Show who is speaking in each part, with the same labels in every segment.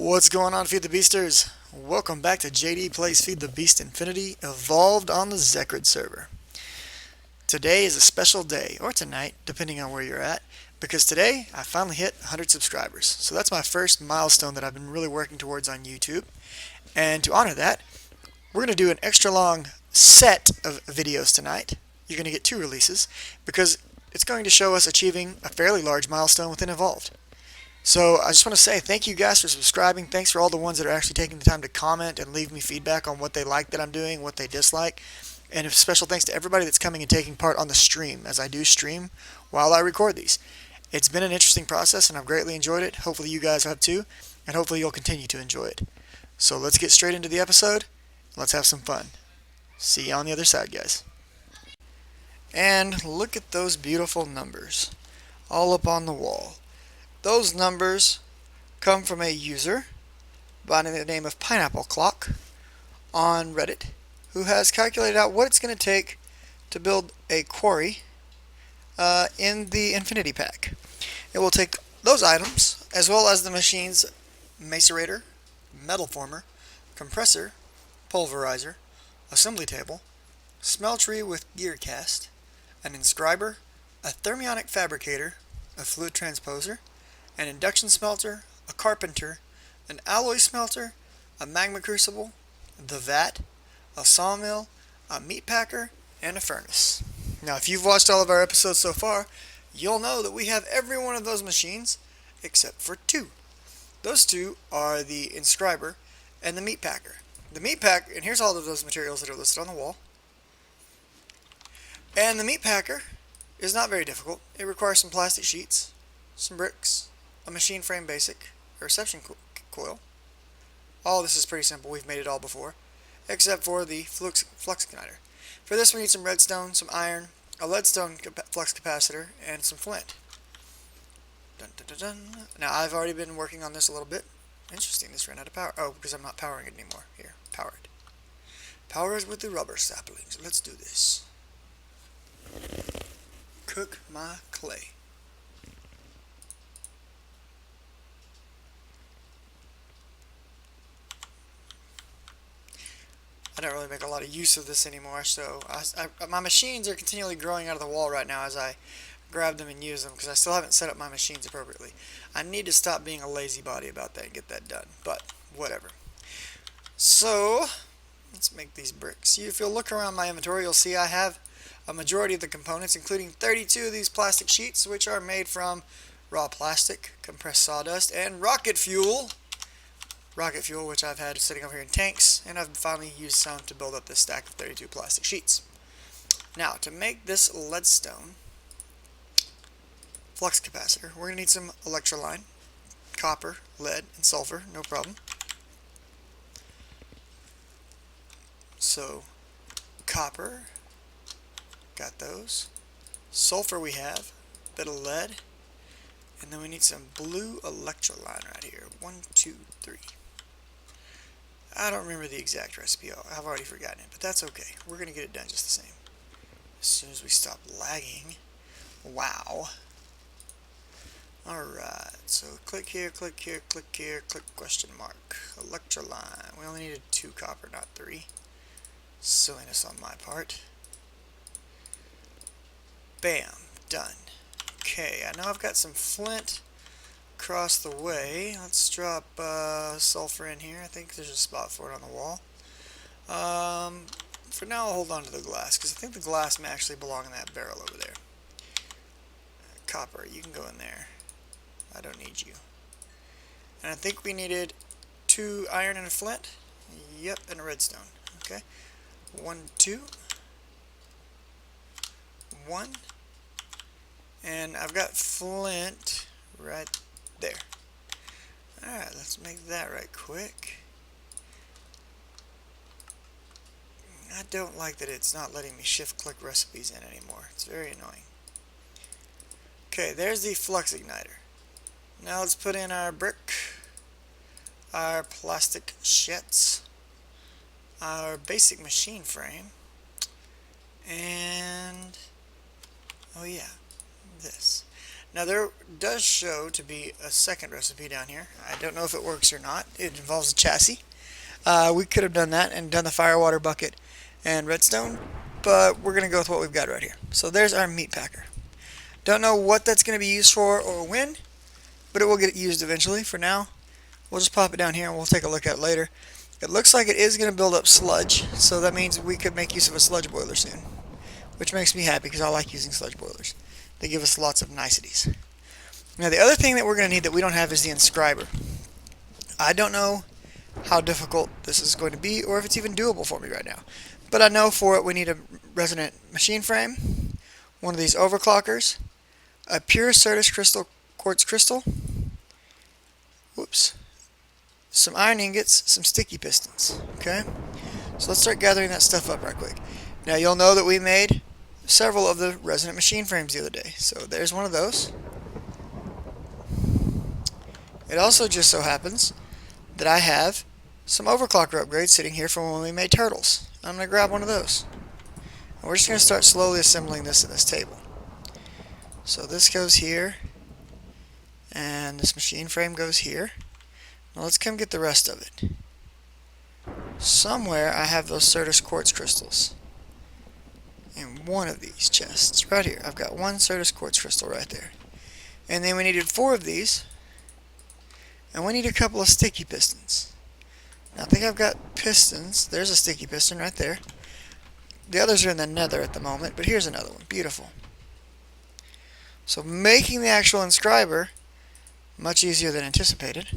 Speaker 1: What's going on, Feed the Beasters? Welcome back to JD Plays Feed the Beast Infinity, evolved on the Zekrid server. Today is a special day, or tonight, depending on where you're at, because today I finally hit 100 subscribers. So that's my first milestone that I've been really working towards on YouTube. And to honor that, we're going to do an extra long set of videos tonight. You're going to get 2 releases, because it's going to show us achieving a fairly large milestone within Evolved. So I just want to say thank you guys for subscribing. Thanks for all the ones that are actually taking the time to comment and leave me feedback on what they like that I'm doing, what they dislike. And a special thanks to everybody that's coming and taking part on the stream, as I do stream while I record these. It's been an interesting process and I've greatly enjoyed it. Hopefully you guys have too, and hopefully you'll continue to enjoy it. So let's get straight into the episode. Let's have some fun. See you on the other side, guys. And look at those beautiful numbers all up on the wall. Those numbers come from a user by the name of Pineapple Clock on Reddit, who has calculated out what it's going to take to build a quarry in the Infinity Pack. It will take those items, as well as the machine's macerator, metal former, compressor, pulverizer, assembly table, smeltery with gear cast, an inscriber, a thermionic fabricator, a fluid transposer, an induction smelter, a carpenter, an alloy smelter, a magma crucible, the vat, a sawmill, a meat packer, and a furnace. Now, if you've watched all of our episodes so far, you'll know that we have every one of those machines except for 2. Those 2 are the inscriber and the meat packer. The meat pack, and here's all of those materials that are listed on the wall. And the meat packer is not very difficult. It requires some plastic sheets, some bricks, a machine frame basic, a reception coil. All this is pretty simple. We've made it all before, except for the flux igniter. For this we need some redstone, some iron, a leadstone flux capacitor, and some flint. Dun, dun, dun, dun. Now I've already been working on this a little bit. Interesting, this ran out of power. Oh, because I'm not powering it anymore. Here, power it. Power it with the rubber saplings. Let's do this. Cook my clay. I don't really make a lot of use of this anymore, so my machines are continually growing out of the wall right now as I grab them and use them, because I still haven't set up my machines appropriately. I need to stop being a lazy body about that and get that done, but whatever. So, let's make these bricks. If you'll look around my inventory, you'll see I have a majority of the components, including 32 of these plastic sheets, which are made from raw plastic, compressed sawdust, and rocket fuel. Rocket fuel, which I've had sitting over here in tanks, and I've finally used some to build up this stack of 32 plastic sheets. Now, to make this leadstone flux capacitor, we're going to need some electrolyte, copper, lead, and sulfur, no problem. So, copper, got those. Sulfur we have, bit of lead, and then we need some blue electrolyte right here. 1, 2, 3. I don't remember the exact recipe. I've already forgotten it, but that's okay. We're going to get it done just the same. As soon as we stop lagging. Wow. Alright, so click here, click here, click here, click question mark. Electrolyte. We only needed 2 copper, not 3. Silliness on my part. Bam. Done. Okay, I know I've got some flint across the way. Let's drop sulfur in here. I think there's a spot for it on the wall. For now, I'll hold on to the glass, because I think the glass may actually belong in that barrel over there. Copper, you can go in there. I don't need you. And I think we needed 2 iron and a flint. Yep, and a redstone. Okay. 1, 2. 1. And I've got flint right there. Alright, let's make that right quick. I don't like that it's not letting me shift-click recipes in anymore. It's very annoying. Okay, there's the flux igniter. Now let's put in our brick, our plastic sheets, our basic machine frame, and oh yeah, this. Now there does show to be a second recipe down here. I don't know if it works or not. It involves a chassis. We could have done that and done the firewater bucket and redstone, but we're going to go with what we've got right here. So there's our meat packer. Don't know what that's going to be used for or when, but it will get used eventually. For now, we'll just pop it down here and we'll take a look at it later. It looks like it is going to build up sludge, so that means we could make use of a sludge boiler soon, which makes me happy because I like using sludge boilers. They give us lots of niceties. Now the other thing that we're going to need that we don't have is the inscriber. I don't know how difficult this is going to be or if it's even doable for me right now. But I know for it we need a resonant machine frame, one of these overclockers, a pure Certus crystal quartz crystal, whoops, some iron ingots, some sticky pistons. Okay, so let's start gathering that stuff up right quick. Now you'll know that we made several of the resonant machine frames the other day. So there's one of those. It also just so happens that I have some overclocker upgrades sitting here from when we made turtles. I'm going to grab one of those. And we're just going to start slowly assembling this in this table. So this goes here, and this machine frame goes here. Now let's come get the rest of it. Somewhere I have those Certus quartz crystals in one of these chests. Right here. I've got one Certus quartz crystal right there. And then we needed 4 of these. And we need a couple of sticky pistons. Now I think I've got pistons. There's a sticky piston right there. The others are in the nether at the moment, but here's another one. Beautiful. So making the actual inscriber much easier than anticipated.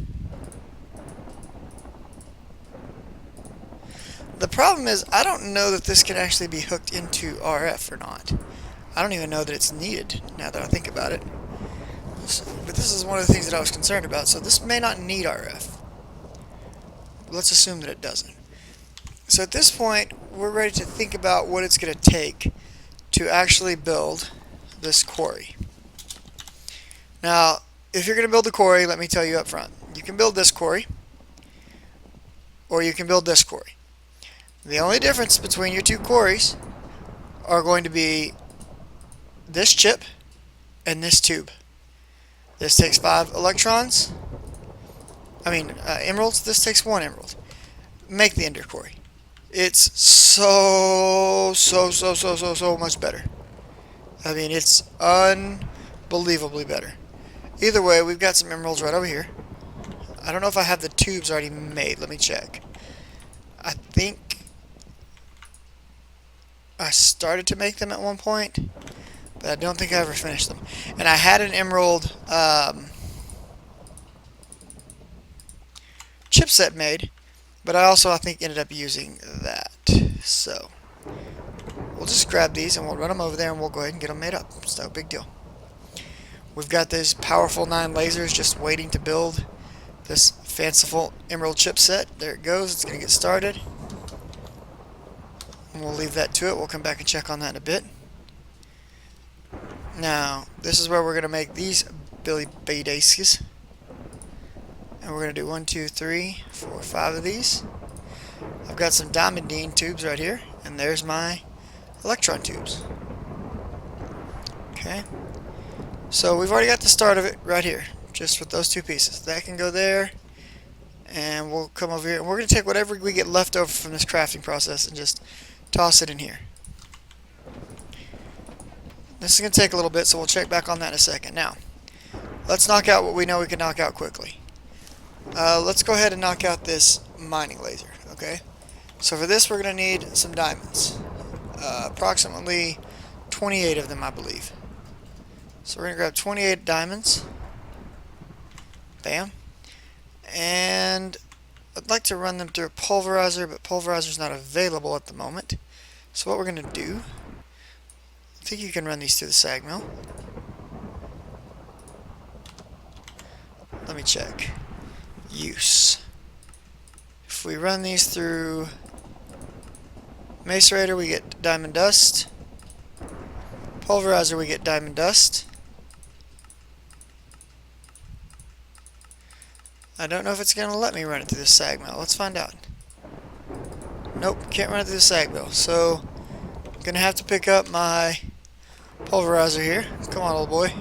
Speaker 1: The problem is I don't know that this can actually be hooked into RF or not. I don't even know that it's needed now that I think about it. But this is one of the things that I was concerned about, so this may not need RF. Let's assume that it doesn't. So at this point, we're ready to think about what it's going to take to actually build this quarry. Now, if you're going to build the quarry, let me tell you up front. You can build this quarry, or you can build this quarry. The only difference between your two quarries are going to be this chip and this tube. This takes 5 electrons. Emeralds. This takes 1 emerald. Make the ender quarry. It's so much better. I mean, it's unbelievably better. Either way, we've got some emeralds right over here. I don't know if I have the tubes already made. Let me check. I think I started to make them at one point, but I don't think I ever finished them. And I had an emerald chipset made, but I think ended up using that. So we'll just grab these and we'll run them over there and we'll go ahead and get them made up. It's no big deal. We've got these powerful 9 lasers just waiting to build this fanciful emerald chipset. There it goes. It's going to get started. And we'll leave that to it. We'll come back and check on that in a bit. Now, this is where we're going to make these Billy Badaskis. And we're going to do 1, 2, 3, 4, 5 of these. I've got some diamondine tubes right here. And there's my electron tubes. Okay. So we've already got the start of it right here. Just with those 2 pieces. That can go there. And we'll come over here. And we're going to take whatever we get left over from this crafting process and just toss it in here. This is going to take a little bit, so we'll check back on that in a second. Now, let's knock out what we know we can knock out quickly. Let's go ahead and knock out this mining laser, okay? So for this, we're going to need some diamonds. Approximately 28 of them, I believe. So we're going to grab 28 diamonds. Bam. And I'd like to run them through a pulverizer, but pulverizer's not available at the moment. So what we're going to do, I think you can run these through the sag mill. Let me check. Use. If we run these through macerator, we get diamond dust. Pulverizer, we get diamond dust. I don't know if it's going to let me run it through the sag mill. Let's find out. Nope, can't run it through the sag mill. So, I'm going to have to pick up my pulverizer here. Come on, old boy.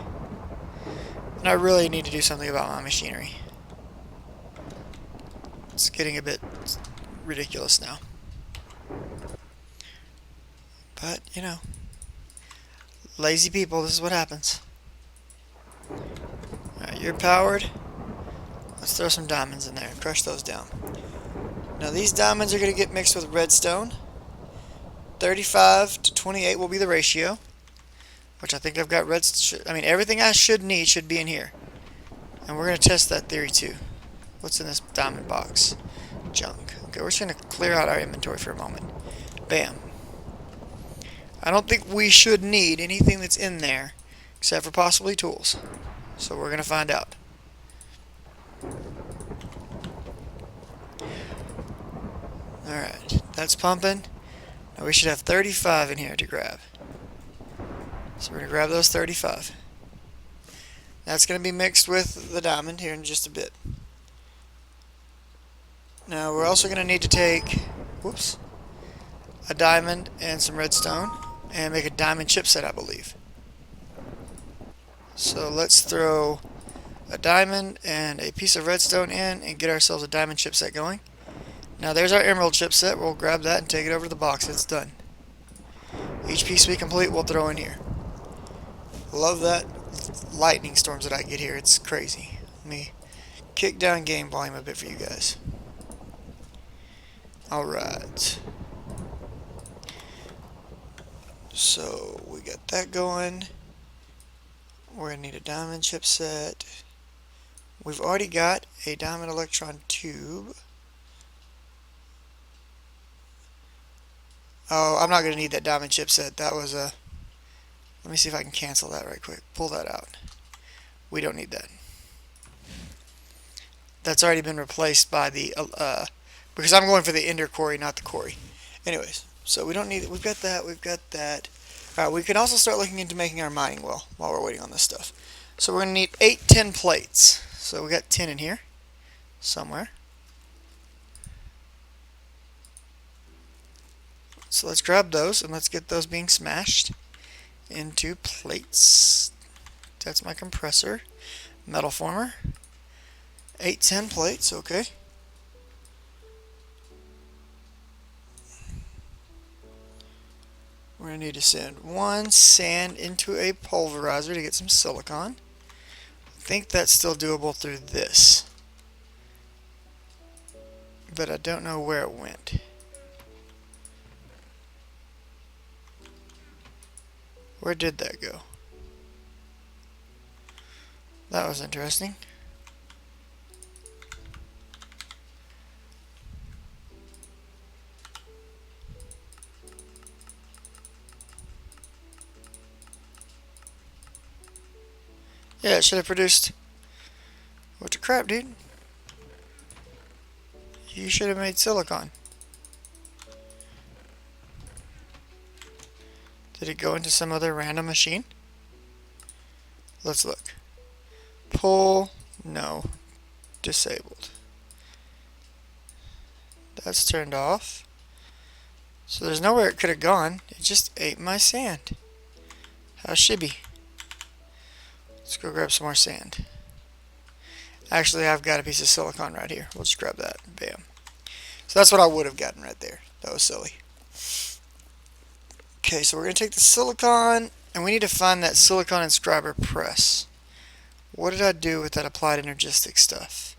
Speaker 1: And I really need to do something about my machinery. It's getting a bit ridiculous now. But, you know, lazy people, this is what happens. Alright, you're powered. Let's throw some diamonds in there and crush those down. Now these diamonds are going to get mixed with redstone. 35 to 28 will be the ratio. Which I think I've got everything I should need should be in here. And we're going to test that theory too. What's in this diamond box? Junk. Okay, we're just going to clear out our inventory for a moment. Bam. I don't think we should need anything that's in there except for possibly tools. So we're going to find out. Alright, that's pumping. Now we should have 35 in here to grab. So we're going to grab those 35. That's going to be mixed with the diamond here in just a bit. Now we're also going to need to take, a diamond and some redstone and make a diamond chipset, I believe. So let's throw a diamond and a piece of redstone in and get ourselves a diamond chipset going. Now there's our emerald chipset. We'll grab that and take it over to the box. It's done. Each piece we complete we'll throw in here. Love that lightning storms that I get here. It's crazy. Let me kick down game volume a bit for you guys. Alright. So we got that going. We're going to need a diamond chipset. We've already got a diamond electron tube. Oh, I'm not going to need that diamond chipset. That was a... Let me see if I can cancel that right quick. Pull that out. We don't need that. That's already been replaced by the... because I'm going for the ender quarry, not the quarry. Anyways, so we don't need it. We've got that. We've got that. Alright, we can also start looking into making our mining well while we're waiting on this stuff. So we're going to need 10 plates. So we got 10 in here somewhere. So let's grab those and let's get those being smashed into plates. That's my compressor. Metal former. 10 plates, okay. We're going to need to send 1 sand into a pulverizer to get some silicon. I think that's still doable through this. But I don't know where it went. Where did that go? That was interesting. Yeah, it should have produced... What the crap, dude? You should have made silicon. Did it go into some other random machine? Let's look. Pull. No. Disabled. That's turned off. So there's nowhere it could have gone. It just ate my sand. How shibby. Let's go grab some more sand. Actually, I've got a piece of silicon right here. We'll just grab that. Bam. So that's what I would have gotten right there. That was silly. Okay, so we're going to take the silicon, and we need to find that silicon inscriber press. What did I do with that applied energistic stuff?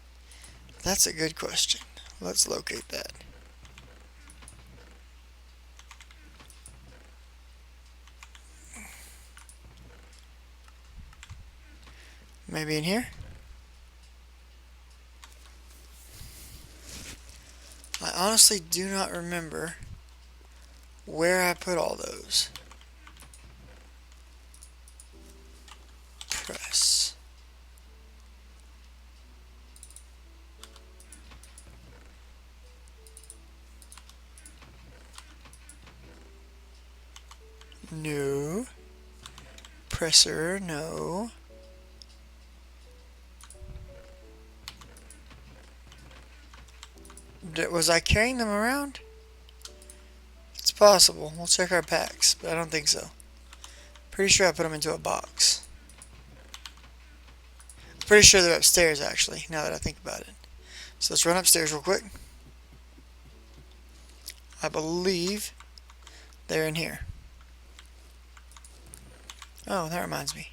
Speaker 1: That's a good question. Let's locate that. Maybe in here? I honestly do not remember where I put all those. Press. No. Presser, no. Was I carrying them around? It's possible. We'll check our packs, but I don't think so. Pretty sure I put them into a box. Pretty sure they're upstairs actually, now that I think about it. So let's run upstairs real quick. I believe they're in here. Oh, that reminds me.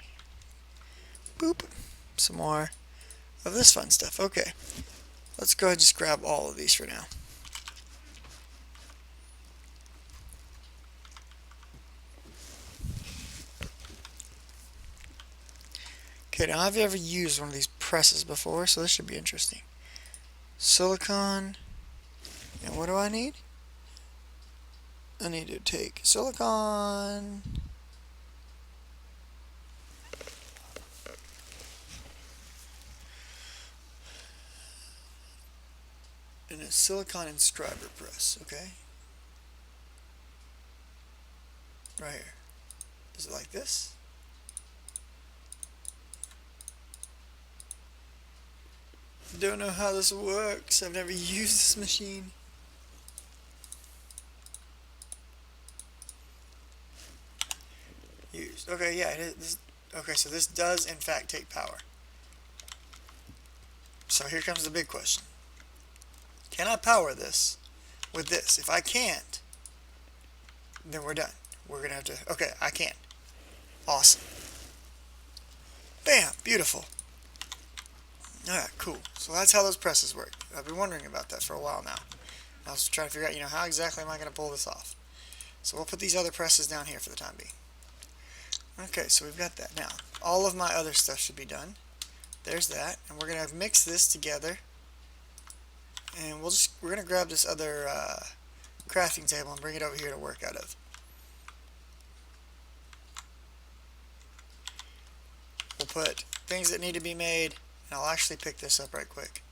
Speaker 1: Boop. Some more of this fun stuff. Okay. Let's go ahead and just grab all of these for now. Okay, now I've ever used one of these presses before, so this should be interesting. Silicon. And what do I need? I need to take silicon. And a silicon inscriber press, okay? Right here. Is it like this? Don't know how this works. I've never used this machine. Used. Okay, yeah, it is. Okay, so this does in fact take power. So here comes the big question. Can I power this with this? If I can't, then we're done. We're gonna have to. Okay, I can. Awesome. Bam! Beautiful. Alright, cool. So that's how those presses work. I've been wondering about that for a while now. I was trying to figure out, how exactly am I going to pull this off? So we'll put these other presses down here for the time being. Okay, so we've got that. Now, all of my other stuff should be done. There's that. And we're going to mix this together. And we're going to grab this other crafting table and bring it over here to work out of. We'll put things that need to be made. And I'll actually pick this up right quick.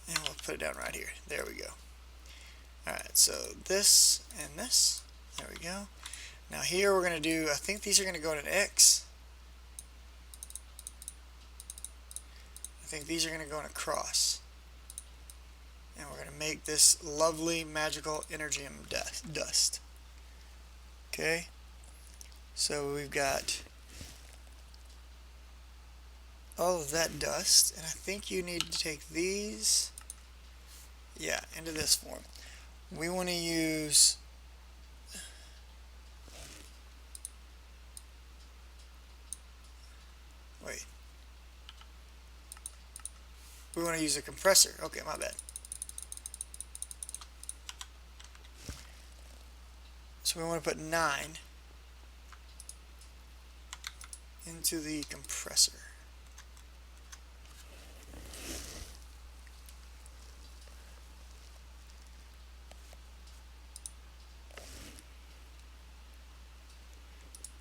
Speaker 1: And we'll put it down right here. There we go. Alright, so this and this. There we go. Now here we're going to do, I think these are going to go in an X. I think these are going to go in a cross. And we're going to make this lovely magical energium dust. Okay. So we've got all of that dust, and I think you need to take these, yeah, into this form. We want to use we want to use a compressor. Okay, my bad. So we want to put 9 into the compressor.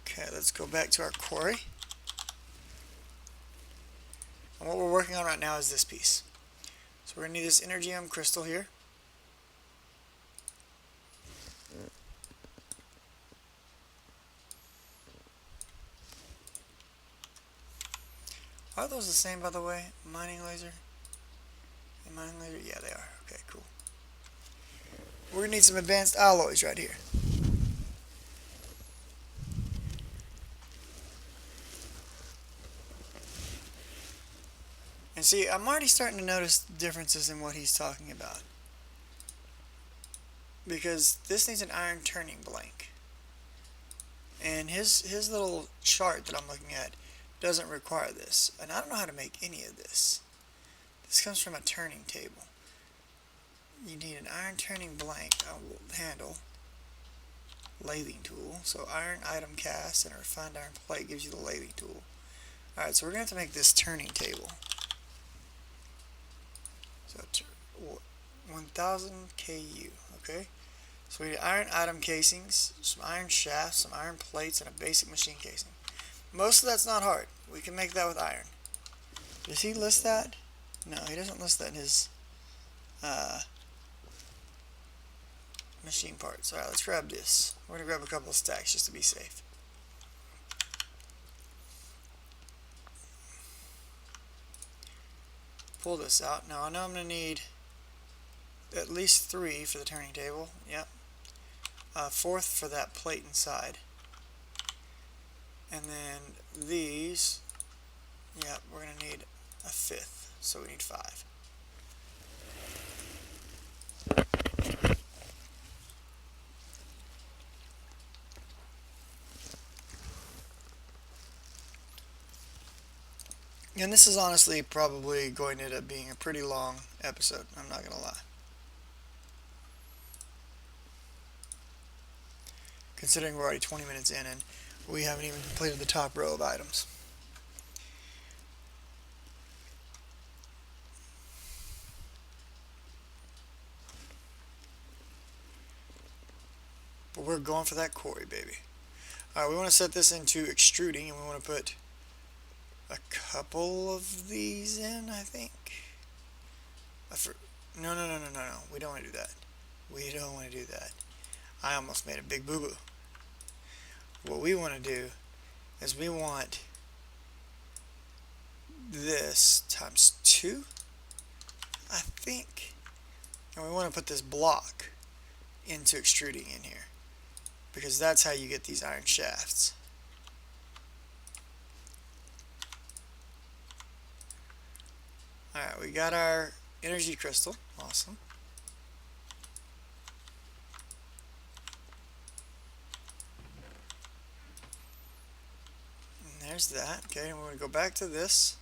Speaker 1: Okay, let's go back to our quarry. And what we're working on right now is this piece. So we're going to need this energium crystal here. Are those the same, by the way? Mining laser? And mining laser? Yeah, they are. Okay, cool. We're going to need some advanced alloys right here. And see, I'm already starting to notice differences in what he's talking about. Because this needs an iron turning blank. And his little chart that I'm looking at doesn't require this. And I don't know how to make any of this. This comes from a turning table. You need an iron turning blank handle, lathing tool. So iron item cast and a refined iron plate gives you the lathing tool. Alright, so we're going to have to make this turning table. So 1000 KU, okay? So we need iron item casings, some iron shafts, some iron plates, and a basic machine casing. Most of that's not hard. We can make that with iron. Does he list that? No, he doesn't list that in his machine parts. Alright, let's grab this. We're going to grab a couple of stacks just to be safe. Pull this out. Now I know I'm going to need at least 3 for the turning table. Yep. 4th for that plate inside. And then these, yeah, we're going to need a fifth, so we need 5. And this is honestly probably going to end up being a pretty long episode, I'm not going to lie. Considering we're already 20 minutes in and we haven't even completed the top row of items. But we're going for that quarry, baby. Alright, we want to set this into extruding, and we want to put a couple of these in, I think. No. We don't want to do that. We don't want to do that. I almost made a big boo-boo. What we want to do is we want this times 2, I think. And we want to put this block into extruding in here, because that's how you get these iron shafts. Alright, we got our energy crystal. Awesome. And there's that. Okay, and we're going to go back to this.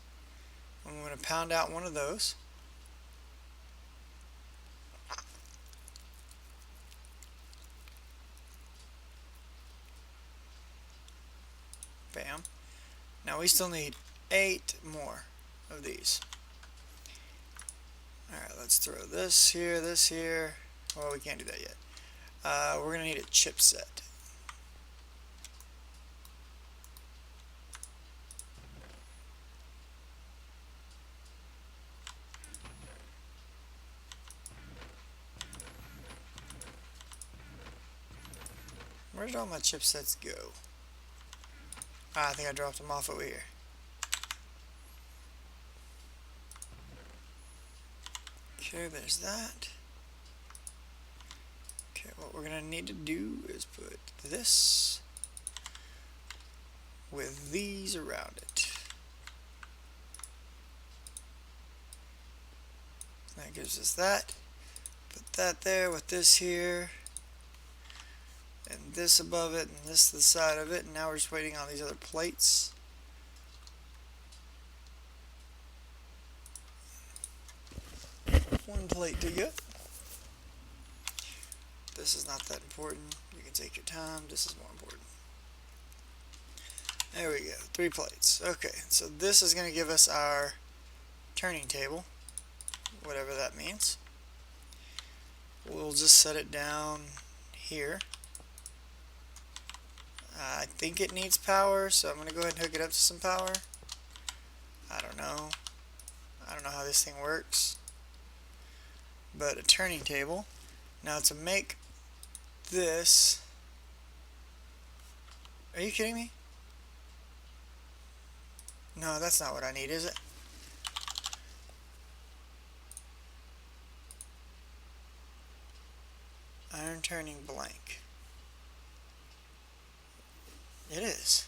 Speaker 1: And we're going to pound out one of those. Bam. Now we still need 8 more of these. Alright, let's throw this here. Well, we can't do that yet. We're going to need a chipset. Where did all my chipsets go? Ah, I think I dropped them off over here. Okay, there's that. Okay, what we're going to need to do is put this with these around it. That gives us that. Put that there with this here. And this above it, and this to the side of it. And now we're just waiting on these other plates. One plate to go. This is not that important. You can take your time. This is more important. There we go. 3 plates. Okay, so this is going to give us our turning table, whatever that means. We'll just set it down here. I think it needs power, so I'm going to go ahead and hook it up to some power. I don't know. I don't know how this thing works. But a turning table. Now to make this... Are you kidding me? No, that's not what I need, is it? Iron turning blank. It is.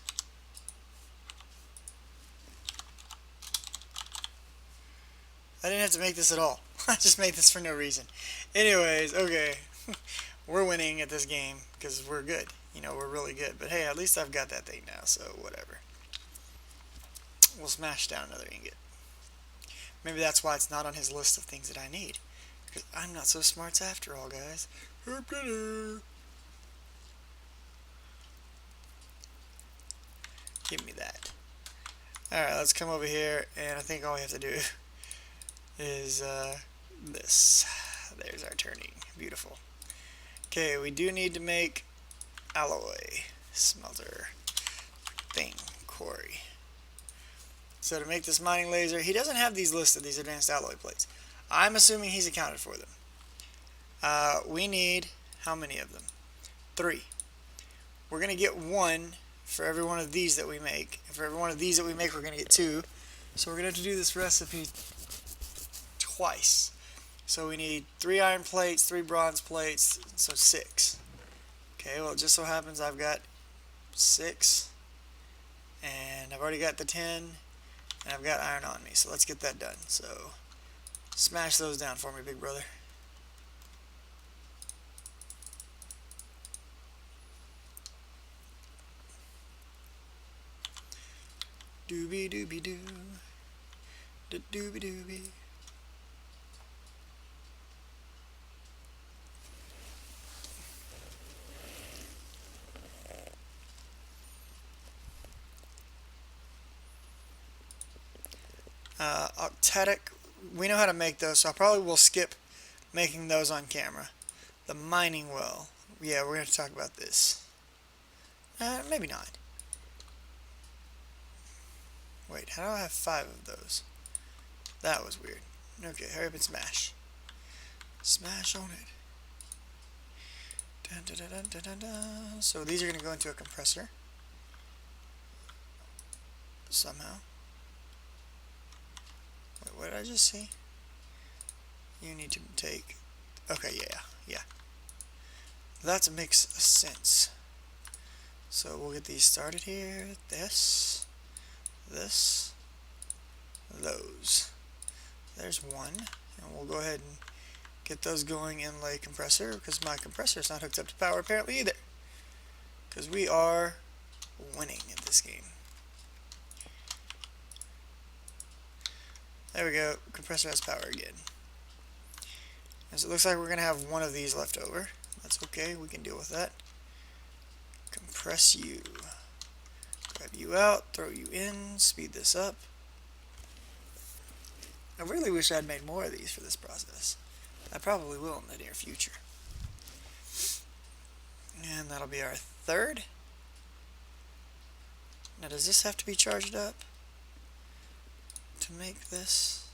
Speaker 1: I didn't have to make this at all. I just made this for no reason. Anyways, okay. We're winning at this game because we're good. You know, we're really good. But hey, at least I've got that thing now, so whatever. We'll smash down another ingot. Maybe that's why it's not on his list of things that I need. Because I'm not so smart after all, guys. Give me that. Alright, let's come over here, and I think all we have to do is this. There's our turning. Beautiful. Okay, we do need to make alloy smelter thing, Quarry. So to make this mining laser, he doesn't have these listed, these advanced alloy plates. I'm assuming he's accounted for them. We need how many of them? 3. We're going to get 1 for every one of these that we make. And for every one of these that we make, we're going to get 2. So we're going to have to do this recipe twice. So we need 3 iron plates, 3 bronze plates, so 6. Okay, well it just so happens I've got 6 And I've already got the 10, and I've got iron on me, so let's get that done. So smash those down for me, big brother. Doobie doobie doo, doobie doobie. Octatic, we know how to make those, so I probably will skip making those on camera. The mining well, yeah, we're going to talk about this. Maybe not. Wait, how do I have 5 of those? That was weird. Okay, hurry up and smash. Smash on it. Dun, dun, dun, dun, dun, dun. So these are going to go into a compressor. Somehow. Wait, what did I just see? You need to take... Okay, yeah. That makes sense. So we'll get these started here. This, those. There's one. And we'll go ahead and get those going in the compressor, because my compressor is not hooked up to power apparently either. Because we are winning at this game. There we go. Compressor has power again. And so it looks like we're going to have one of these left over. That's okay. We can deal with that. Compress you. Grab you out. Throw you in. Speed this up. I really wish I'd made more of these for this process. I probably will in the near future. And that'll be our third. Now does this have to be charged up to make this?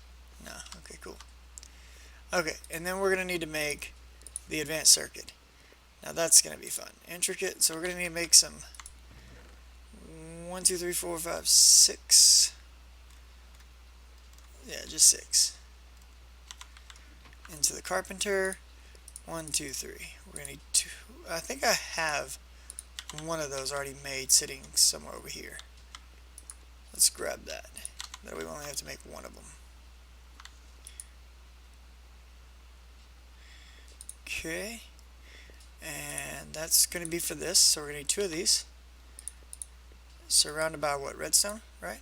Speaker 1: No. Okay, cool. Okay, and then we're going to need to make the advanced circuit. Now that's going to be fun. Intricate, so we're going to need to make some 1, 2, 3, 4, 5, 6. Yeah, just 6. Into the carpenter. 1, 2, 3. We're going to need 2. I think I have one of those already made sitting somewhere over here. Let's grab that. That way we only have to make one of them. Okay. And that's going to be for this, so we're going to need 2 of these. Surrounded by what? Redstone, right?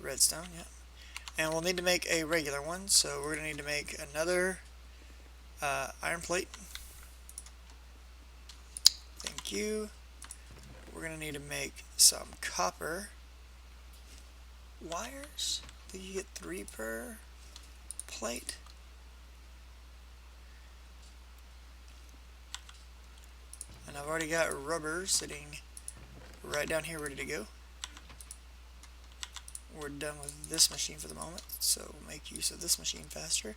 Speaker 1: Redstone, yeah. And we'll need to make a regular one, so we're going to need to make another iron plate. Thank you. We're going to need to make some copper wires. I think you get 3 per plate. And I've already got rubber sitting right down here ready to go. We're done with this machine for the moment, so we'll make use of this machine faster.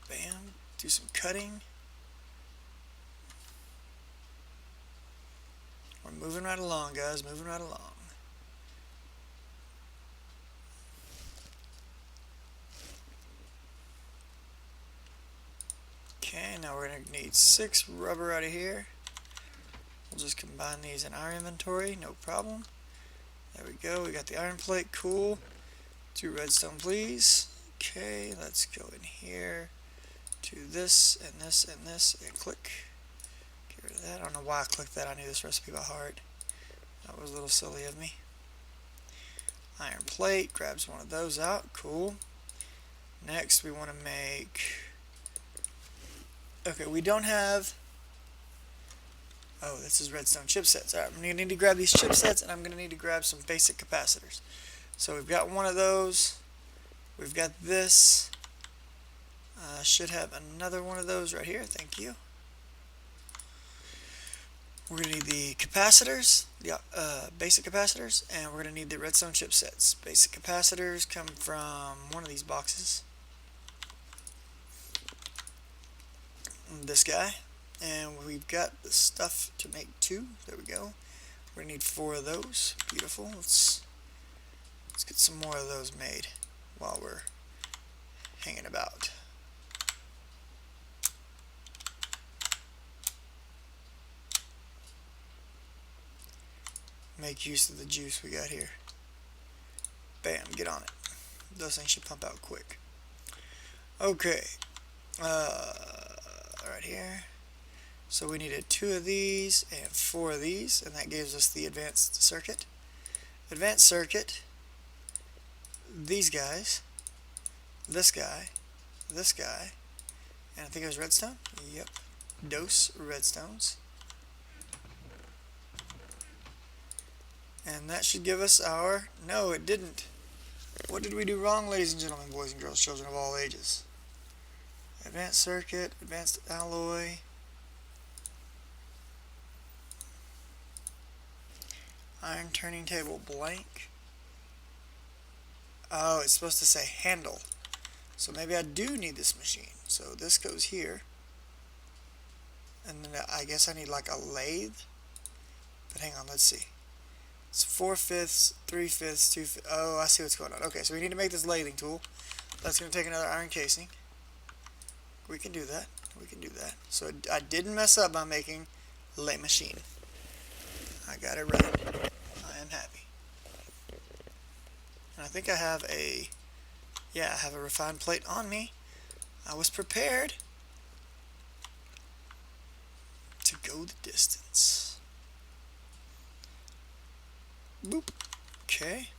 Speaker 1: Bam. Do some cutting. We're moving right along, guys. Moving right along. Okay, now we're going to need 6 rubber out of here. We'll just combine these in our inventory, no problem. There we go, we got the iron plate, cool. 2 redstone, please. Okay, let's go in here to this and this and this and click. Get rid of that. I don't know why I clicked that. I knew this recipe by heart. That was a little silly of me. Iron plate, grabs one of those out, cool. Next we want to make... Okay, we don't have... Oh, this is redstone chipsets. Alright, I'm going to need to grab these chipsets, and I'm going to need to grab some basic capacitors. So we've got one of those. We've got this. Should have another one of those right here. Thank you. We're going to need the capacitors, the basic capacitors, and we're going to need the redstone chipsets. Basic capacitors come from one of these boxes. This guy. And we've got the stuff to make 2. There we go. We're going to need 4 of those. Beautiful. Let's get some more of those made while we're hanging about. make use of the juice we got here. Bam, get on it. Those things should pump out quick. Okay, right here. So we needed 2 of these and 4 of these, and that gives us the advanced circuit. Advanced circuit, these guys, this guy, and I think it was redstone? Yep, dose redstones. And that should give us our... No, it didn't. What did we do wrong, ladies and gentlemen, boys and girls, children of all ages? Advanced circuit, advanced alloy. Iron turning table blank. Oh, it's supposed to say handle. So maybe I do need this machine. So this goes here. And then I guess I need like a lathe. But hang on, let's see. It's 4/5, 3/5, 2/5. Oh, I see what's going on. Okay, so we need to make this lathing tool. That's going to take another iron casing. We can do that. We can do that. So I didn't mess up by making lathe machine. I got it right. I am happy. And I think I have a... Yeah, I have a refined plate on me. I was prepared to go the distance. Boop. Okay.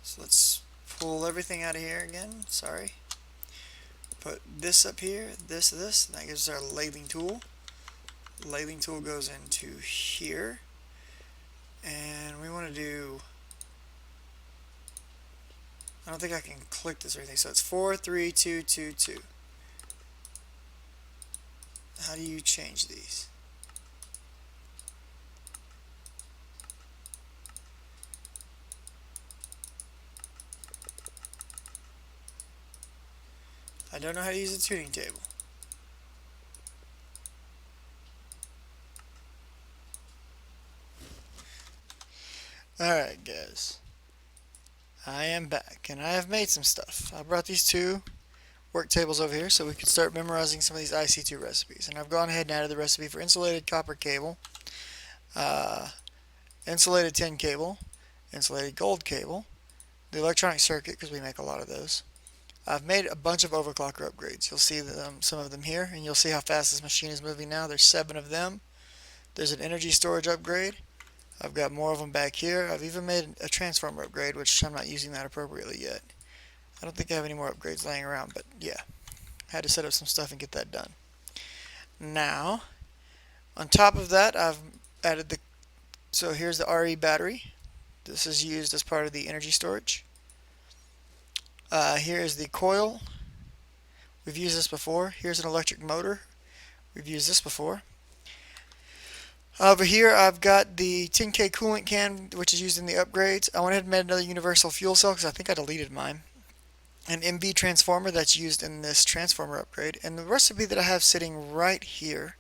Speaker 1: So let's pull everything out of here again. Sorry. Put this up here, this, and that gives us our lathing tool. Lathing tool goes into here. And we want to do... I don't think I can click this or anything. So it's 4, 3, 2, 2, 2. How do you change these? I don't know how to use a tuning table. Alright guys, I am back and I have made some stuff. I brought these 2 work tables over here so we could start memorizing some of these IC2 recipes. And I've gone ahead and added the recipe for insulated copper cable, insulated tin cable, insulated gold cable, the electronic circuit because we make a lot of those. I've made a bunch of overclocker upgrades. You'll see them, some of them here, and you'll see how fast this machine is moving now. There's 7 of them. There's an energy storage upgrade. I've got more of them back here. I've even made a transformer upgrade, which I'm not using that appropriately yet. I don't think I have any more upgrades laying around, but yeah. I had to set up some stuff and get that done. Now, on top of that, I've added the... So here's the RE battery. This is used as part of the energy storage. Here is the coil. We've used this before. Here's an electric motor. We've used this before. Over here I've got the 10K coolant can, which is used in the upgrades. I went ahead and made another universal fuel cell because I think I deleted mine. An MV transformer that's used in this transformer upgrade. And the recipe that I have sitting right here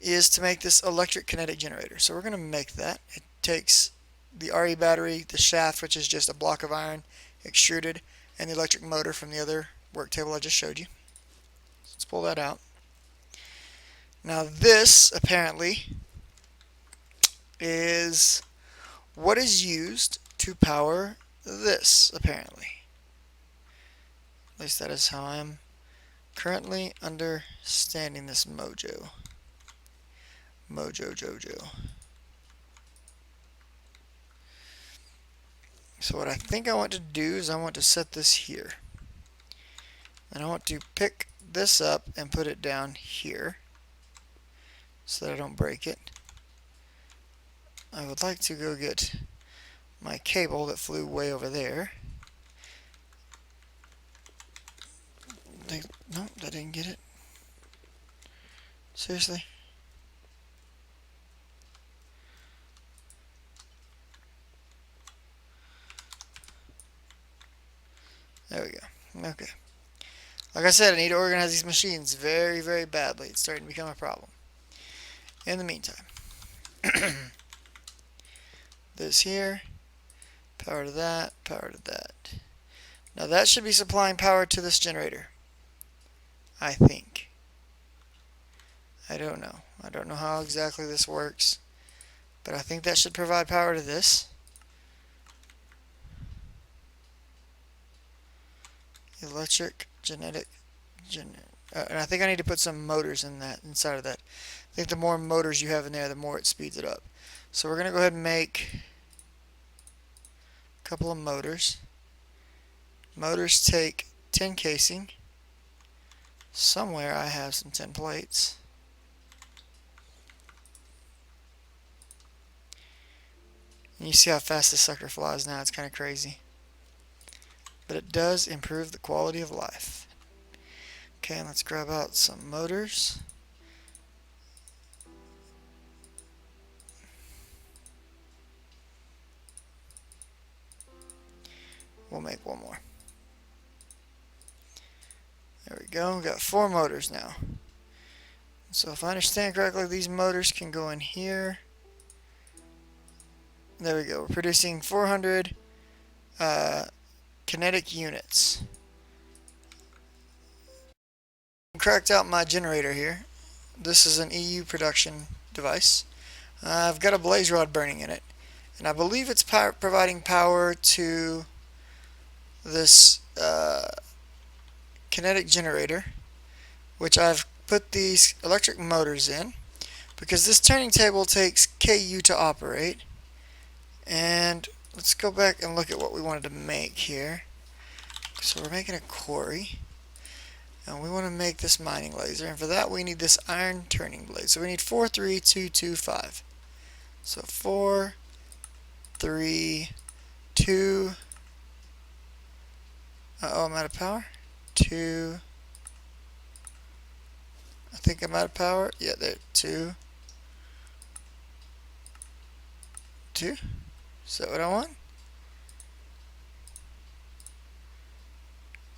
Speaker 1: is to make this electric kinetic generator. So we're going to make that. It takes the RE battery, the shaft, which is just a block of iron extruded, and the electric motor from the other work table I just showed you. Let's pull that out. Now this, apparently, is what is used to power this, apparently. At least that is how I'm currently understanding this mojo. Mojo Jojo. So what I think I want to do is I want to set this here. And I want to pick this up and put it down here so that I don't break it. I would like to go get my cable that flew way over there. No, I didn't get it. Seriously? There we go. Okay. Like I said, I need to organize these machines very, very badly. It's starting to become a problem. In the meantime, this here, power to that, power to that. Now that should be supplying power to this generator. I think. I don't know. I don't know how exactly this works. but I think that should provide power to this. Electric, and I think I need to put some motors inside of that. I think the more motors you have in there, the more it speeds it up. So we're going to go ahead and make a couple of motors. Motors take 10 casing. Somewhere I have some 10 plates. And you see how fast this sucker flies now. It's kind of crazy. But it does improve the quality of life. Okay, let's grab out some motors. We'll make one more. There we go. We've got 4 motors now. So if I understand correctly, these motors can go in here. There we go. We're producing 400 kinetic units. Cracked out my generator here. This is an EU production device. I've got a blaze rod burning in it, and I believe it's providing power to this kinetic generator, which I've put these electric motors in because this turning table takes KU to operate. And let's go back and look at what we wanted to make here. So we're making a quarry, and we want to make this mining laser, and for that we need this iron turning blade. So we need 4, 3, 2, 2, 5. So 4, 3, 2. Uh-oh, I'm out of power. 2. I think I'm out of power. Yeah, there. 2. 2. Is that what I want?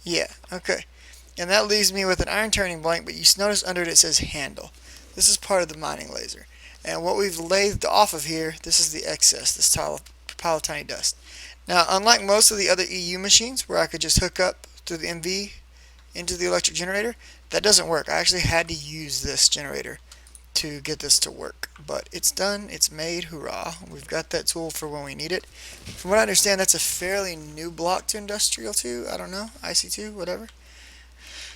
Speaker 1: Yeah, okay. And that leaves me with an iron turning blank, but you notice under it says handle. This is part of the mining laser. And what we've lathed off of here, this is the excess, this pile of tiny dust. Now, unlike most of the other EU machines where I could just hook up through the MV into the electric generator, that doesn't work. I actually had to use this generator to get this to work, but it's done, it's made, hurrah. We've got that tool for when we need it. From what I understand, that's a fairly new block to Industrial 2, I don't know, IC2, whatever.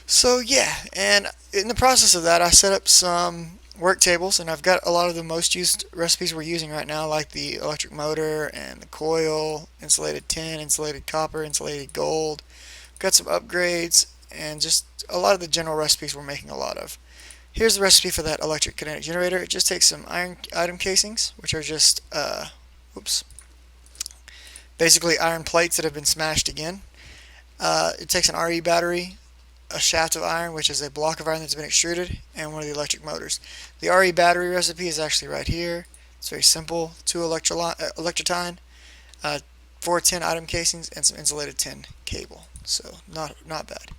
Speaker 1: So yeah, and in the process of that, I set up some work tables, and I've got a lot of the most used recipes we're using right now, like the electric motor and the coil, insulated tin, insulated copper, insulated gold. Got some upgrades, and just a lot of the general recipes we're making a lot of. Here's the recipe for that electric kinetic generator. It just takes some item casings, which are just, basically iron plates that have been smashed again. It takes an RE battery, a shaft of iron, which is a block of iron that's been extruded, and one of the electric motors. The RE battery recipe is actually right here. It's very simple. 2 electrotine, 4 tin item casings, and some insulated tin cable. So not bad.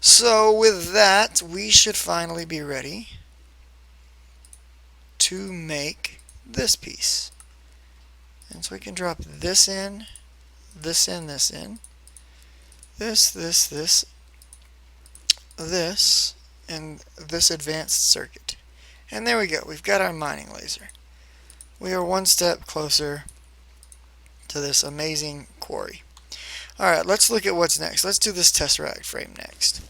Speaker 1: So with that, we should finally be ready to make this piece. And so we can drop this in, this in, this in, this, and this advanced circuit. And there we go. We've got our mining laser. We are one step closer to this amazing quarry. Alright, let's look at what's next. Let's do this tesseract frame next.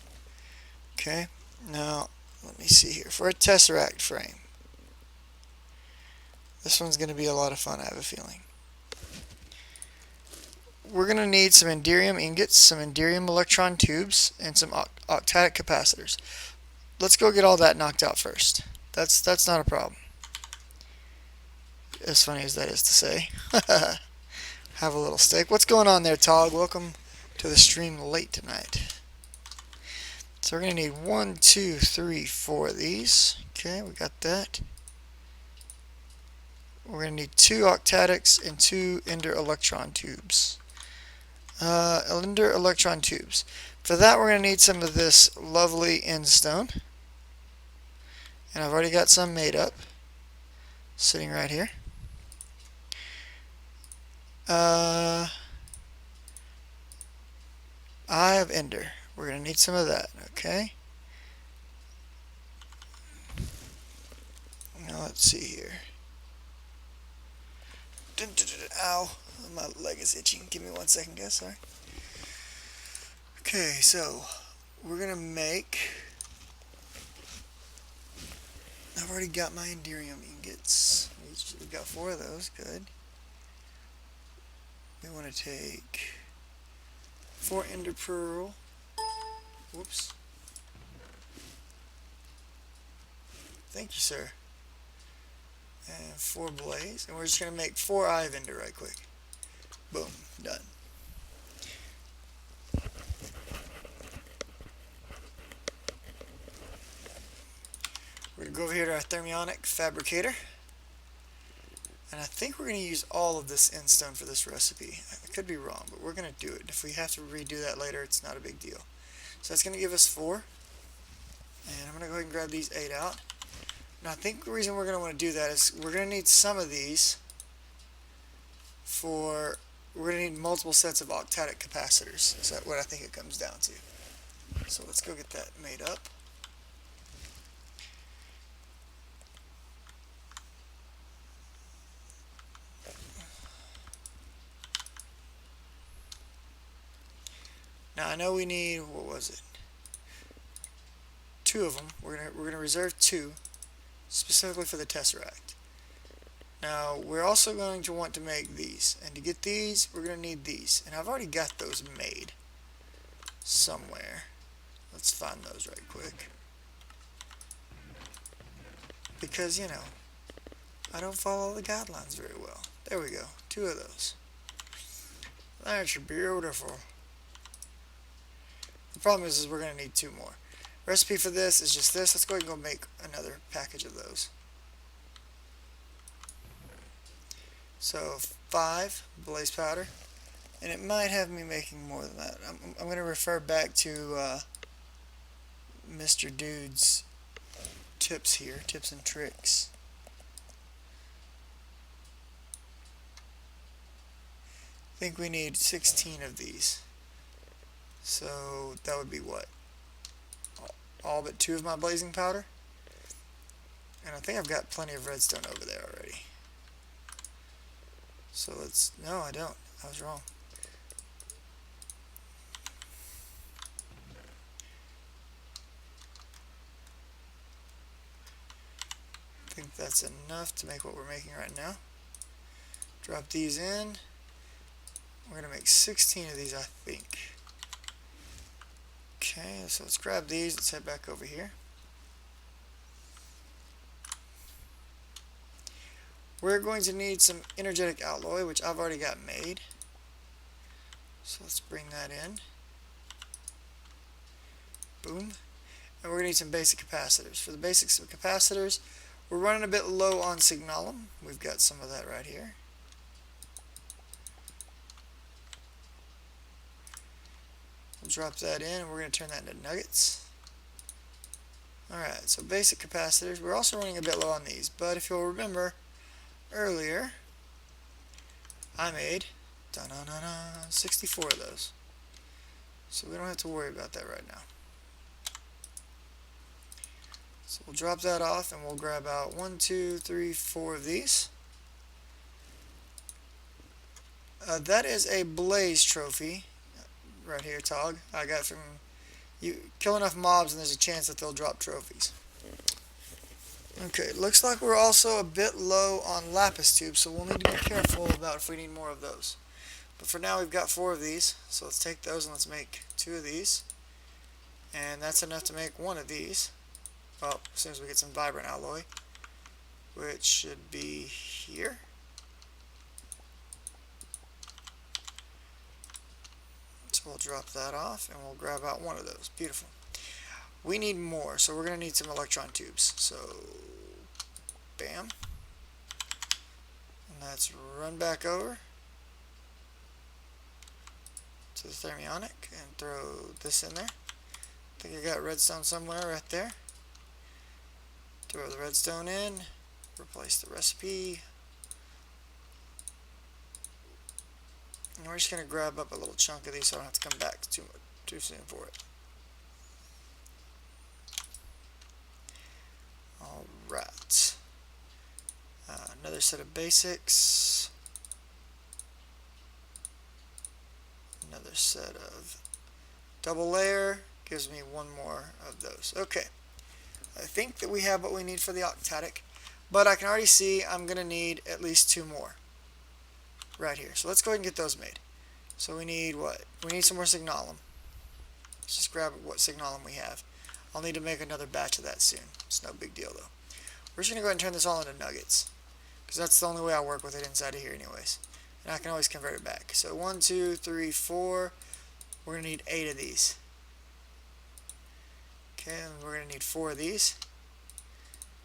Speaker 1: Okay, now let me see here. For a tesseract frame, this one's going to be a lot of fun, I have a feeling. We're going to need some indium ingots, some indium electron tubes, and some octadic capacitors. Let's go get all that knocked out first. That's not a problem. As funny as that is to say. Have a little steak. What's going on there, Tog? Welcome to the stream late tonight. So we're going to need 1, 2, 3, 4 of these. Okay, we got that. We're going to need 2 octadics and 2 ender electron tubes. Ender electron tubes. For that, we're going to need some of this lovely endstone. And I've already got some made up, sitting right here. I have ender. We're going to need some of that, okay? Now let's see here. Ow, my leg is itching. Give me 1 second, guys. Sorry. Okay, so we're gonna make. I've already got my enderium ingots. We've got 4 of those. Good. We want to take 4 ender pearl. Whoops. Thank you, sir. And 4 blaze. And we're just going to make 4 eye of ender right quick. Boom. Done. We're going to go over here to our thermionic fabricator. And I think we're going to use all of this endstone for this recipe. I could be wrong, but we're going to do it. If we have to redo that later, it's not a big deal. So that's going to give us 4. And I'm going to go ahead and grab these 8 out. Now I think the reason we're going to want to do that is we're going to need some of these for, we're going to need multiple sets of octadic capacitors. Is that what I think it comes down to? So let's go get that made up. Now I know we need, what was it? 2 of them. We're gonna reserve 2 specifically for the tesseract. Now we're also going to want to make these, and to get these we're going to need these, and I've already got those made somewhere. Let's find those right quick, because you know I don't follow the guidelines very well. There we go, 2 of those. That's beautiful. The problem is we're going to need 2 more. Recipe for this is just this. Let's go ahead and go make another package of those. So 5 blaze powder, and it might have me making more than that. I'm going to refer back to Mr. Dude's tips here, tips and tricks. I think we need 16 of these. So that would be what? All but 2 of my blazing powder. And I think I've got plenty of redstone over there already. So let's, no I don't, I was wrong. I think that's enough to make what we're making right now. Drop these in. We're going to make 16 of these, I think. Okay, so let's grab these. Let's head back over here. We're going to need some energetic alloy, which I've already got made. So let's bring that in. Boom. And we're going to need some basic capacitors. For the basics of capacitors, we're running a bit low on signalum. We've got some of that right here. We'll drop that in, and we're going to turn that into nuggets. Alright, so basic capacitors. We're also running a bit low on these, but if you'll remember, earlier I made 64 of those. So we don't have to worry about that right now. So we'll drop that off, and we'll grab out 1, 2, 3, 4 of these. That is a blaze trophy right here, Tog. I got from you kill enough mobs and there's a chance that they'll drop trophies. Okay, looks like we're also a bit low on lapis tubes, so we'll need to be careful about if we need more of those. But for now we've got 4 of these, so let's take those and let's make 2 of these. And that's enough to make 1 of these. Well, as soon as we get some vibrant alloy, which should be here. We'll drop that off, and we'll grab out 1 of those. Beautiful. We need more, so we're going to need some electron tubes. So, bam. And let's run back over to the thermionic and throw this in there. I think I got redstone somewhere right there. Throw the redstone in, replace the recipe. And we're just going to grab up a little chunk of these so I don't have to come back too soon for it. Alright. Another set of basics. set of double layer gives me one more of those. Okay, I think that we have what we need for the octatic, but I can already see I'm going to need at least 2 more right here. So let's go ahead and get those made. So we need what? We need some more signalum. Let's just grab what signalum we have. I'll need to make another batch of that soon. It's no big deal though. We're just going to go ahead and turn this all into nuggets, because that's the only way I work with it inside of here anyways. And I can always convert it back. So 1, 2, 3, 4. We're going to need 8 of these. Okay, and we're going to need 4 of these.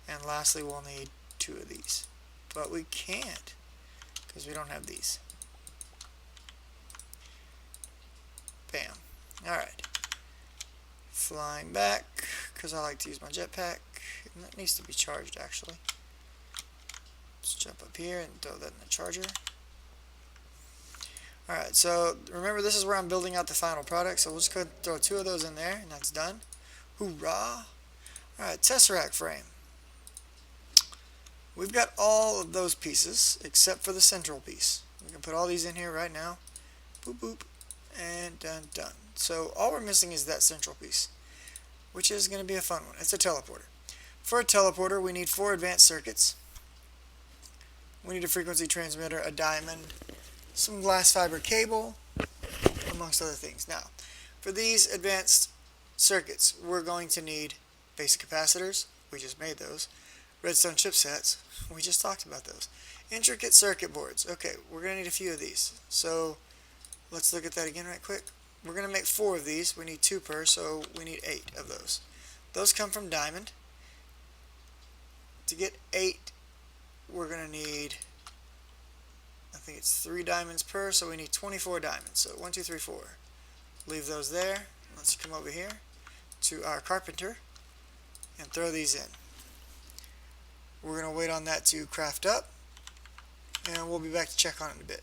Speaker 1: And lastly, we'll need 2 of these. But we can't, because we don't have these. Bam. Alright. Flying back, because I like to use my jetpack. And that needs to be charged, actually. Let's jump up here and throw that in the charger. Alright, so remember, this is where I'm building out the final product. So we'll just go ahead and throw 2 of those in there, and that's done. Hoorah! Alright, Tesseract frame. We've got all of those pieces, except for the central piece. We can put all these in here right now. Boop, boop. And done, done. So all we're missing is that central piece, which is going to be a fun one. It's a teleporter. For a teleporter, we need 4 advanced circuits. We need a frequency transmitter, a diamond, some glass fiber cable, amongst other things. Now, for these advanced circuits, we're going to need basic capacitors. We just made those. Redstone chipsets. We just talked about those. Intricate circuit boards. Okay, we're going to need a few of these. So let's look at that again right quick. We're going to make 4 of these. We need 2 per, so we need 8 of those. Those come from diamond. To get 8, we're going to need, I think it's 3 diamonds per, so we need 24 diamonds. So 1, 2, 3, 4. Leave those there. Let's come over here to our carpenter and throw these in. We're going to wait on that to craft up, and we'll be back to check on it in a bit.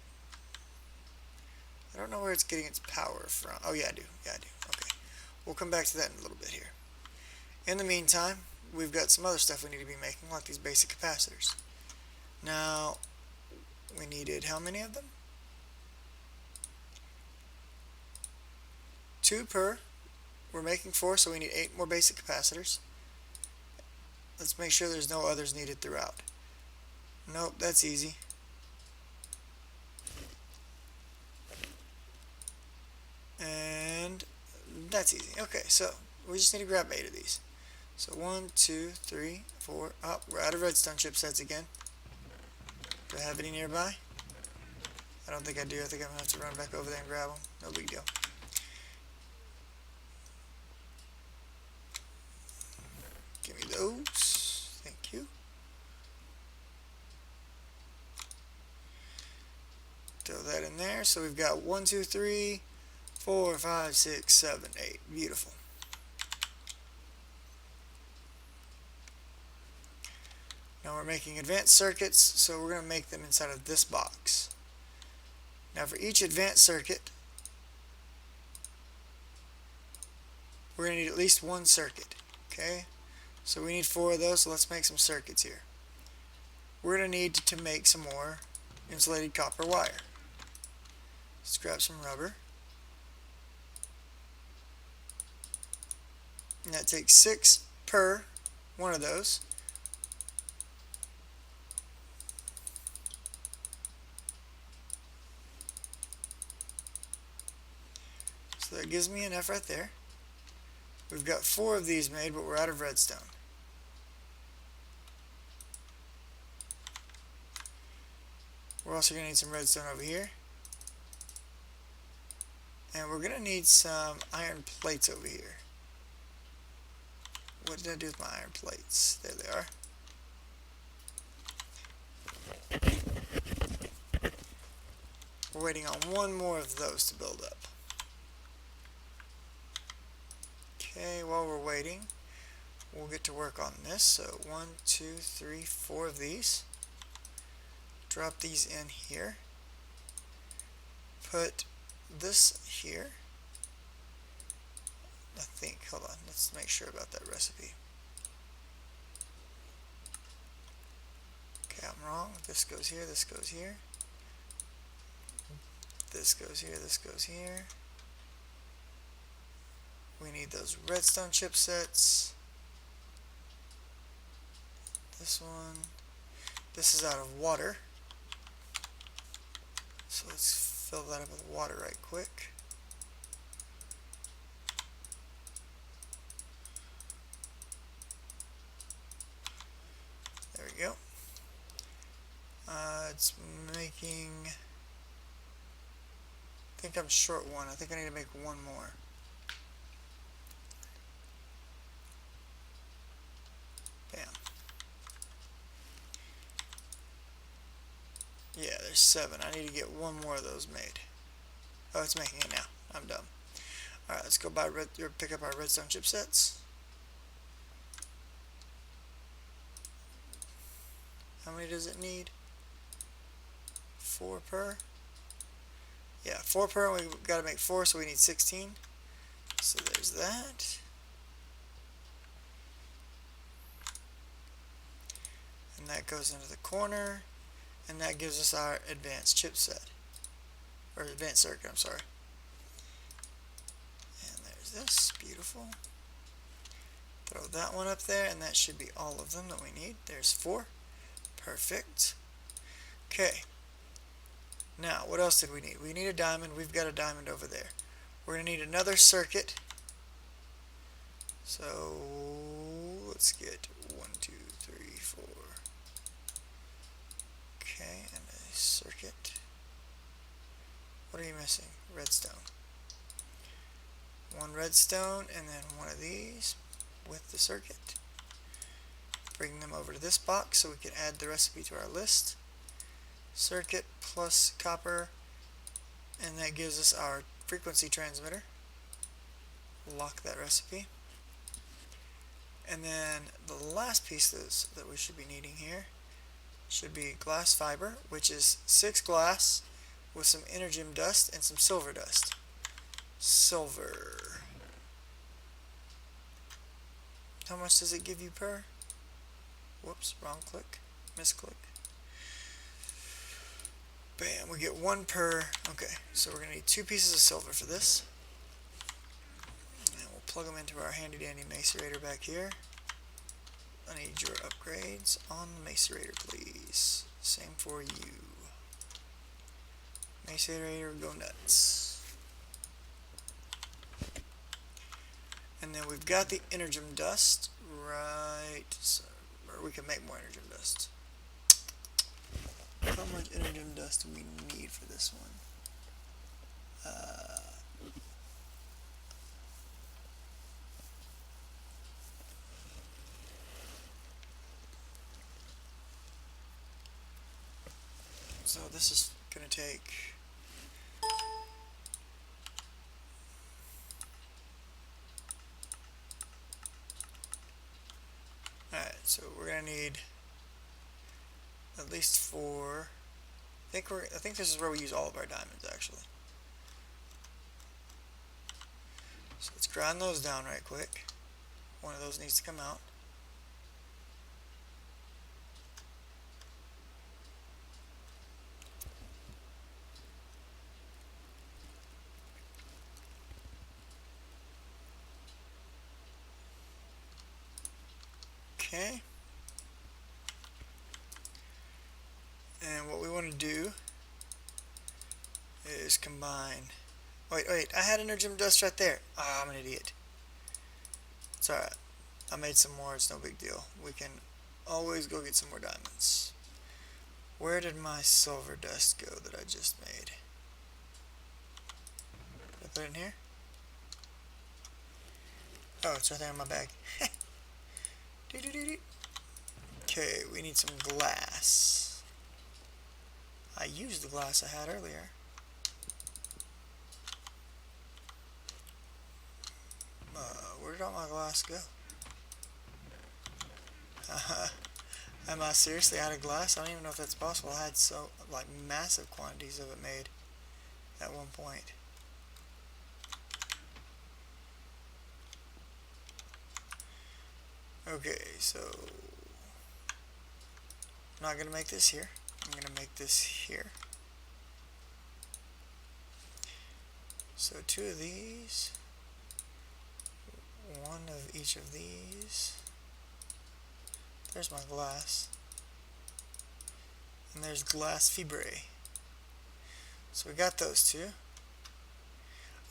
Speaker 1: I don't know where it's getting its power from. Oh yeah, I do. Yeah, I do. Okay. We'll come back to that in a little bit here. In the meantime, we've got some other stuff we need to be making, like these basic capacitors. Now, we needed how many of them? 2 per. We're making 4, so we need 8 more basic capacitors. Let's make sure there's no others needed throughout. Nope, that's easy. And that's easy. Okay, so we just need to grab 8 of these. So 1, 2, 3, 4. Oh, we're out of redstone chipsets again. Do I have any nearby? I don't think I do. I think I'm going to have to run back over there and grab them. No big deal. Give me those. Thank you. Throw that in there. So we've got 1, 2, 3, 4, 5, 6, 7, 8. Beautiful. Now we're making advanced circuits, so we're going to make them inside of this box. Now for each advanced circuit, we're going to need at least 1 circuit. Okay? So we need 4 of those, so let's make some circuits here. We're going to need to make some more insulated copper wire. Let's grab some rubber. And that takes 6 per one of those. So that gives me enough right there. We've got 4 of these made, but we're out of redstone. We're also going to need some redstone over here. And we're going to need some iron plates over here. What did I do with my iron plates? There they are. We're waiting on 1 more of those to build up. Okay, while we're waiting, we'll get to work on this. So 1, 2, 3, 4 of these. Drop these in here. Put this here. I think, hold on, let's make sure about that recipe. Okay, I'm wrong. This goes here, this goes here. This goes here, this goes here. We need those redstone chipsets. This one. This is out of water. So let's fill that up with water right quick. There we go. It's making... I think I'm short one. I think I need to make one more. Bam. Yeah, there's 7. I need to get one more of those made. Oh, it's making it now. I'm dumb. Alright, let's go pick up our redstone chipsets. How many does it need? 4 per? Yeah, 4 per, and we've got to make 4, so we need 16. So there's that. And that goes into the corner, and that gives us our advanced chipset. Or advanced circuit, I'm sorry. And there's this, beautiful. Throw that one up there, and that should be all of them that we need. There's 4. Perfect. Okay. Now, what else did we need? We need a diamond. We've got a diamond over there. We're going to need another circuit. So, let's get 1, 2, 3, 4. Okay, and a circuit. What are you missing? Redstone. 1 redstone, and then 1 of these with the circuit. Bring them over to this box so we can add the recipe to our list. Circuit plus copper, and that gives us our frequency transmitter. Lock that recipe. And then the last pieces that we should be needing here should be glass fiber, which is 6 glass with some energium dust and some silver dust. Silver. How much does it give you per? Whoops, wrong click. Misclick. Bam, we get 1 per. Okay, so we're going to need 2 pieces of silver for this. And we'll plug them into our handy dandy macerator back here. I need your upgrades on the macerator, please. Same for you. Macerator, go nuts. And then we've got the energium dust, right? So, or we can make more energium dust. How much energium dust do we need for this one? So this is going to take... Alright, so we're going to need at least 4. I think this is where we use all of our diamonds, actually. So let's grind those down right quick. One of those needs to come out. Okay. And what we want to do is combine... Wait, I had energium dust right there. Ah, I'm an idiot. It's alright. I made some more, it's no big deal. We can always go get some more diamonds. Where did my silver dust go that I just made? Did I put it in here? Oh, it's right there in my bag. Okay, we need some glass. I used the glass I had earlier. Where did all my glass go? Am I seriously out of glass? I don't even know if that's possible. I had massive quantities of it made at one point. Okay, so I'm not going to make this here. I'm going to make this here. So 2 of these. one of each of these. There's my glass. And there's glass fibre. So we got those two.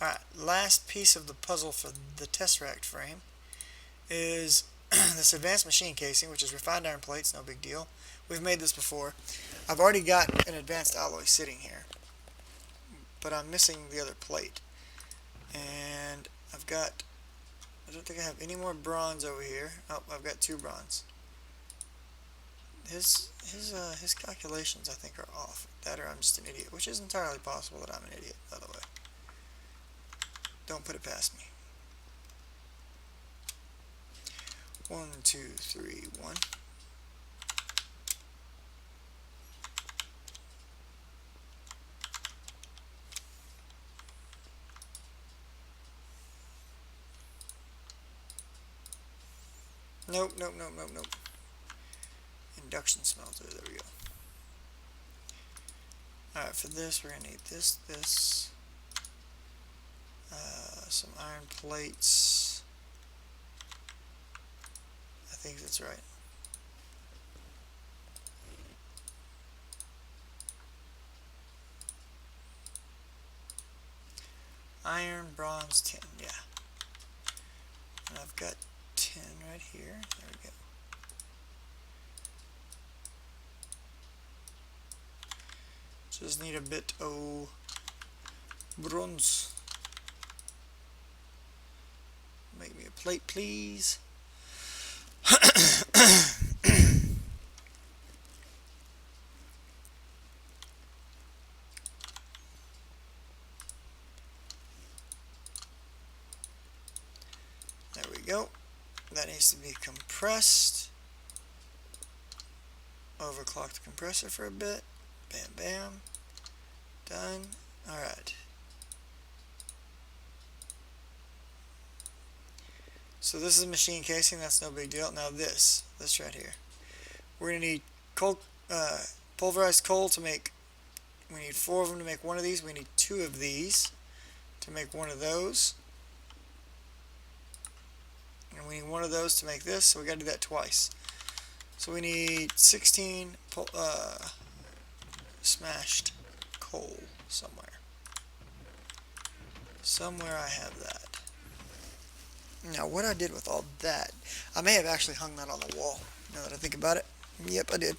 Speaker 1: Alright, last piece of the puzzle for the Tesseract frame is this advanced machine casing, which is refined iron plates, no big deal. We've made this before. I've already got an advanced alloy sitting here, but I'm missing the other plate. And I don't think I have any more bronze over here. Oh, I've got 2 bronze. His calculations, I think, are off. That or I'm just an idiot, which is entirely possible that I'm an idiot, by the way. Don't put it past me. 1, 2, 3, 1. Nope. Induction smelter, there we go. Alright, for this we're going to need this, some iron plates. I think that's right. Iron, bronze, tin, yeah. And I've got tin right here. There we go. Just need a bit of bronze. Make me a plate, please. There we go. That needs to be compressed. Overclock the compressor for a bit. Bam, bam. Done. Alright. So this is machine casing, that's no big deal. Now this right here. We're going to need coal, pulverized coal to make, we need 4 of them to make one of these. We need 2 of these to make one of those. And we need 1 of those to make this, so we got to do that twice. So we need 16 smashed coal somewhere. Somewhere I have that. Now what I did with all that, I may have actually hung that on the wall, now that I think about it. Yep, I did.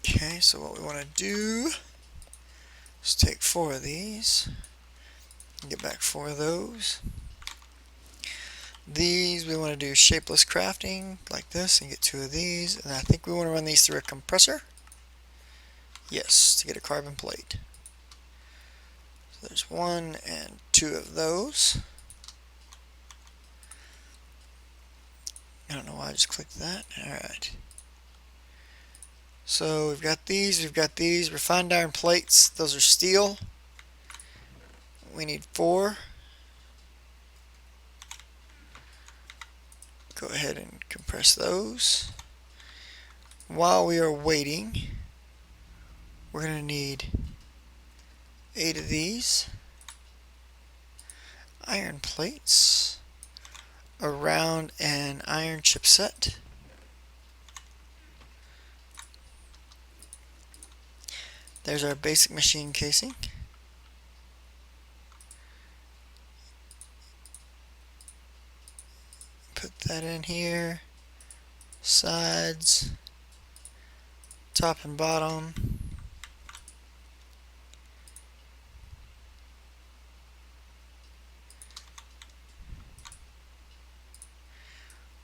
Speaker 1: Okay, so what we want to do is take 4 of these, and get back 4 of those. These we want to do shapeless crafting like this and get 2 of these, and I think we want to run these through a compressor. Yes, to get a carbon plate. So there's 1 and 2 of those. I don't know why I just clicked that. Alright. So we've got these, refined iron plates, those are steel. We need 4. Go ahead and compress those. While we are waiting, we're going to need 8 of these iron plates around an iron chipset. There's our basic machine casing. Put that in here. Sides, top and bottom.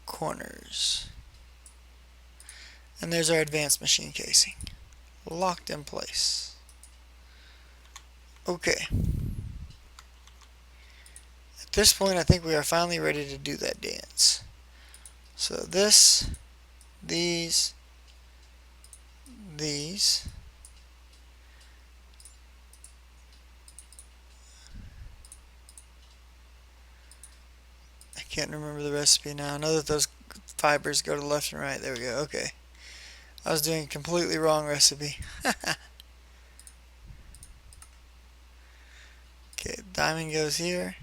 Speaker 1: Corners. And there's our advanced machine casing. Locked in place. Okay. At this point, I think we are finally ready to do that dance. So this, these, Can't remember the recipe now. I know that those fibers go to the left and right. There we go. Okay. I was doing a completely wrong recipe. Okay, diamond goes here.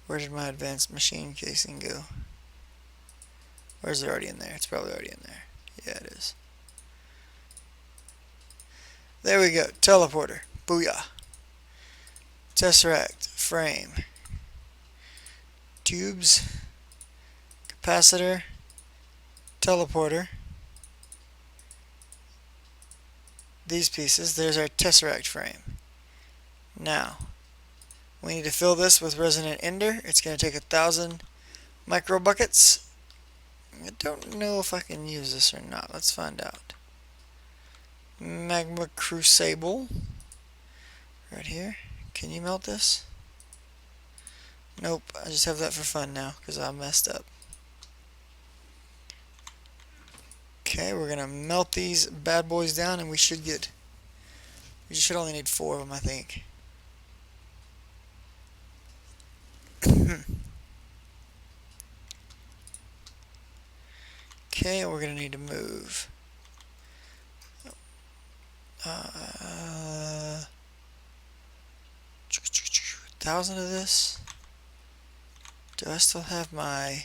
Speaker 1: Where did my advanced machine casing go? Or is it already in there? It's probably already in there. Yeah, it is. There we go. Teleporter. Booyah. Tesseract. Frame. Tubes. Capacitor. Teleporter. These pieces. There's our Tesseract frame. Now, we need to fill this with resonant ender. It's going to take 1,000 micro buckets. I don't know if I can use this or not. Let's find out. Magma crucible. Right here. Can you melt this? Nope. I just have that for fun now because I messed up. Okay, we're going to melt these bad boys down and we should only need 4 of them, I think. Okay, we're going to need to move 1,000 of this. Do I still have my...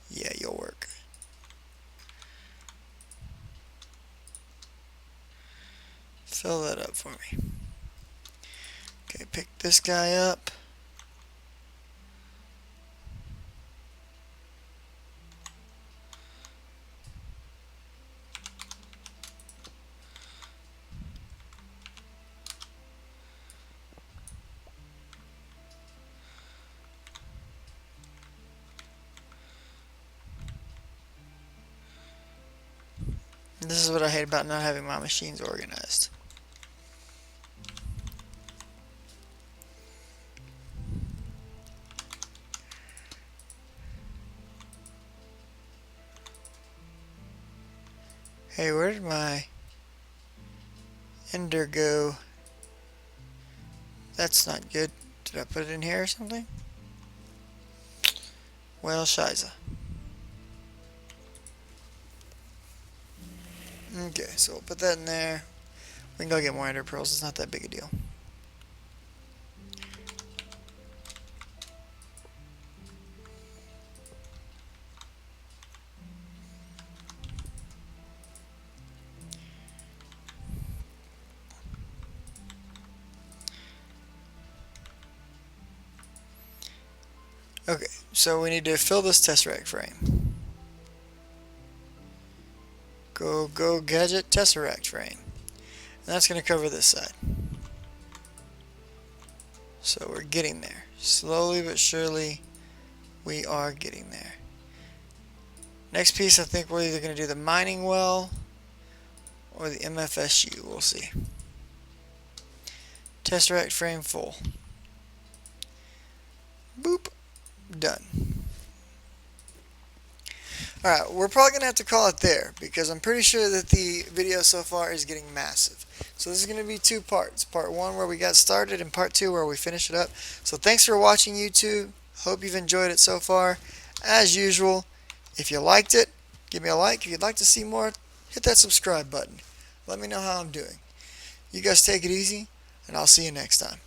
Speaker 1: Yeah, you'll work. Fill that up for me. Okay, pick this guy up. This is what I hate about not having my machines organized. Hey, where did my ender go? That's not good. Did I put it in here or something? Well, shiza. Okay, so we'll put that in there. We can go get more ender pearls. It's not that big a deal. Okay, so we need to fill this Tesseract frame. Go gadget Tesseract frame. And that's going to cover this side. So we're getting there. Slowly but surely we are getting there. Next piece, I think we're either going to do the mining well or the MFSU. We'll see. Tesseract frame full. Boop. Done. Alright, we're probably going to have to call it there because I'm pretty sure that the video so far is getting massive. So this is going to be 2 parts. Part 1 where we got started and part 2 where we finish it up. So thanks for watching, YouTube. Hope you've enjoyed it so far. As usual, if you liked it, give me a like. If you'd like to see more, hit that subscribe button. Let me know how I'm doing. You guys take it easy, and I'll see you next time.